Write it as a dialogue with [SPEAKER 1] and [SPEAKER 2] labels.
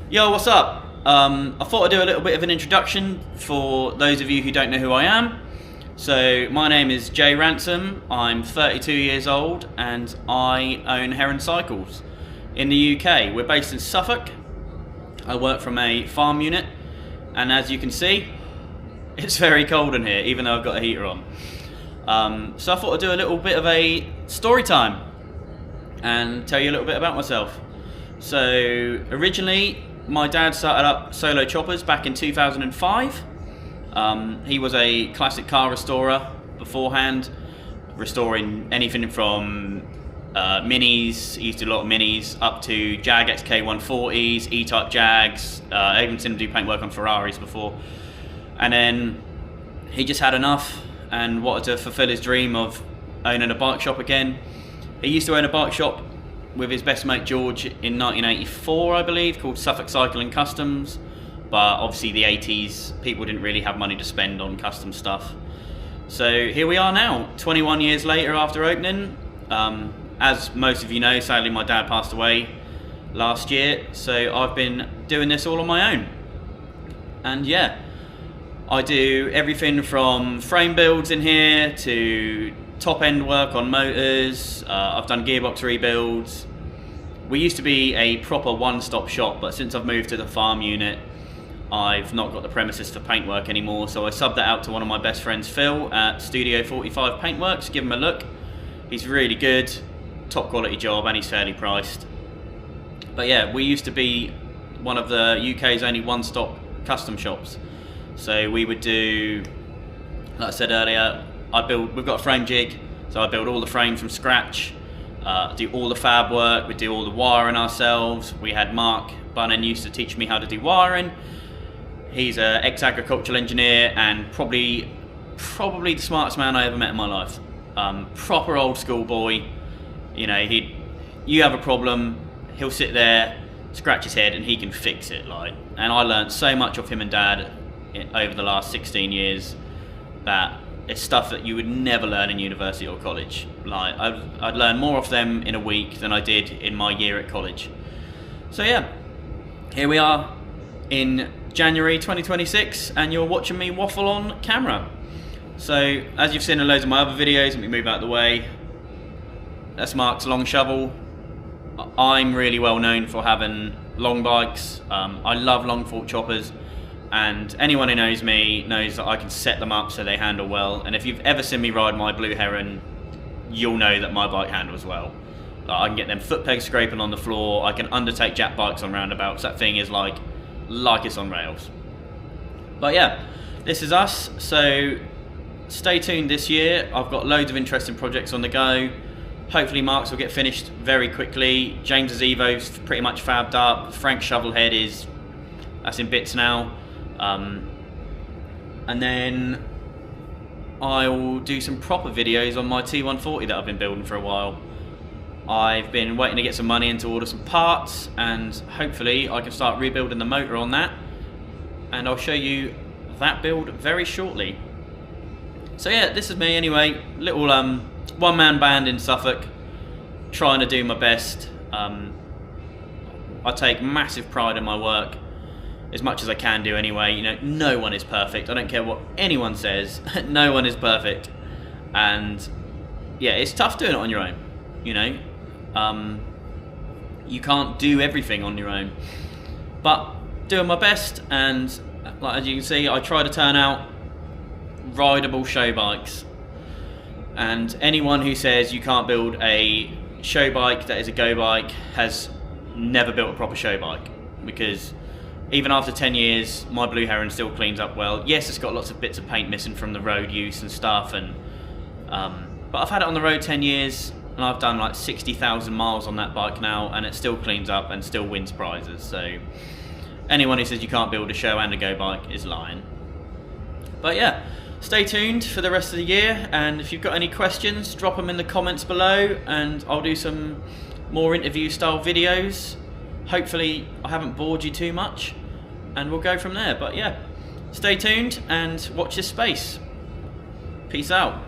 [SPEAKER 1] Yo, what's up? I thought I'd do a little bit of an introduction for those of you who don't know who I am. So, my name is Jay Ransom, I'm 32 years old and I own Heron Cycles in the UK. We're based in Suffolk. I work from a farm unit and as you can see, it's very cold in here even though I've got a heater on. So I thought I'd do a little bit of a story time and tell you a little bit about myself. So originally my dad started up Solo Choppers back in 2005. He was a classic car restorer beforehand, restoring anything from minis, he used to do a lot of minis, up to Jag XK140s, E-Type Jags, I even seen him do paintwork on Ferraris before. And then he just had enough and wanted to fulfill his dream of owning a bike shop again. He used to own a bike shop with his best mate George in 1984, I believe, called Suffolk Cycling Customs. But obviously the 80s, people didn't really have money to spend on custom stuff. So here we are now, 21 years later after opening. As most of you know, sadly my dad passed away last year, so I've been doing this all on my own. And yeah, I do everything from frame builds in here to top end work on motors. I've done gearbox rebuilds. We used to be a proper one-stop shop, but since I've moved to the farm unit, I've not got the premises for paintwork anymore, so I subbed that out to one of my best friends, Phil, at Studio 45 Paintworks. Give him a look. He's really good, top quality job, and he's fairly priced. But yeah, we used to be one of the UK's only one-stop custom shops. So we would do, like I said earlier, we've got a frame jig, so I build all the frames from scratch, do all the fab work, we do all the wiring ourselves. We had Mark Bunnan used to teach me how to do wiring. He's an ex-agricultural engineer and probably the smartest man I ever met in my life. Proper old school boy. You know, you have a problem, he'll sit there, scratch his head, and he can fix it. And I learned so much of him and Dad over the last 16 years that it's stuff that you would never learn in university or college. I'd learn more off them in a week than I did in my year at college. So yeah, here we are in January 2026 and you're watching me waffle on camera. So as you've seen in loads of my other videos, let me move out of the way. That's Mark's long shovel. I'm really well known for having long bikes. I love long fork choppers. And anyone who knows me knows that I can set them up so they handle well. And if you've ever seen me ride my Blue Heron, you'll know that my bike handles well. I can get them foot pegs scraping on the floor. I can undertake jack bikes on roundabouts. That thing is like it's on rails. But yeah, this is us. So stay tuned this year. I've got loads of interesting projects on the go. Hopefully Mark's will get finished very quickly. James's Evo's pretty much fabbed up. Frank's Shovelhead that's in bits now. And then I'll do some proper videos on my T140 that I've been building for a while. I've been waiting to get some money in to order some parts and hopefully I can start rebuilding the motor on that, and I'll show you that build very shortly. So yeah, this is me anyway, little one-man band in Suffolk, trying to do my best. I take massive pride in my work, as much as I can do anyway. You know, no one is perfect. I don't care what anyone says. No one is perfect. And yeah, it's tough doing it on your own. You know, you can't do everything on your own. But doing my best, and as you can see, I try to turn out rideable show bikes. And anyone who says you can't build a show bike that is a go bike has never built a proper show bike, because even after 10 years, my Blue Heron still cleans up well. Yes, it's got lots of bits of paint missing from the road use and stuff, and but I've had it on the road 10 years, and I've done like 60,000 miles on that bike now, and it still cleans up and still wins prizes. So anyone who says you can't build a show and a go bike is lying. But yeah, stay tuned for the rest of the year, and if you've got any questions, drop them in the comments below, and I'll do some more interview style videos. Hopefully I haven't bored you too much, and we'll go from there. But yeah, stay tuned and watch this space. Peace out.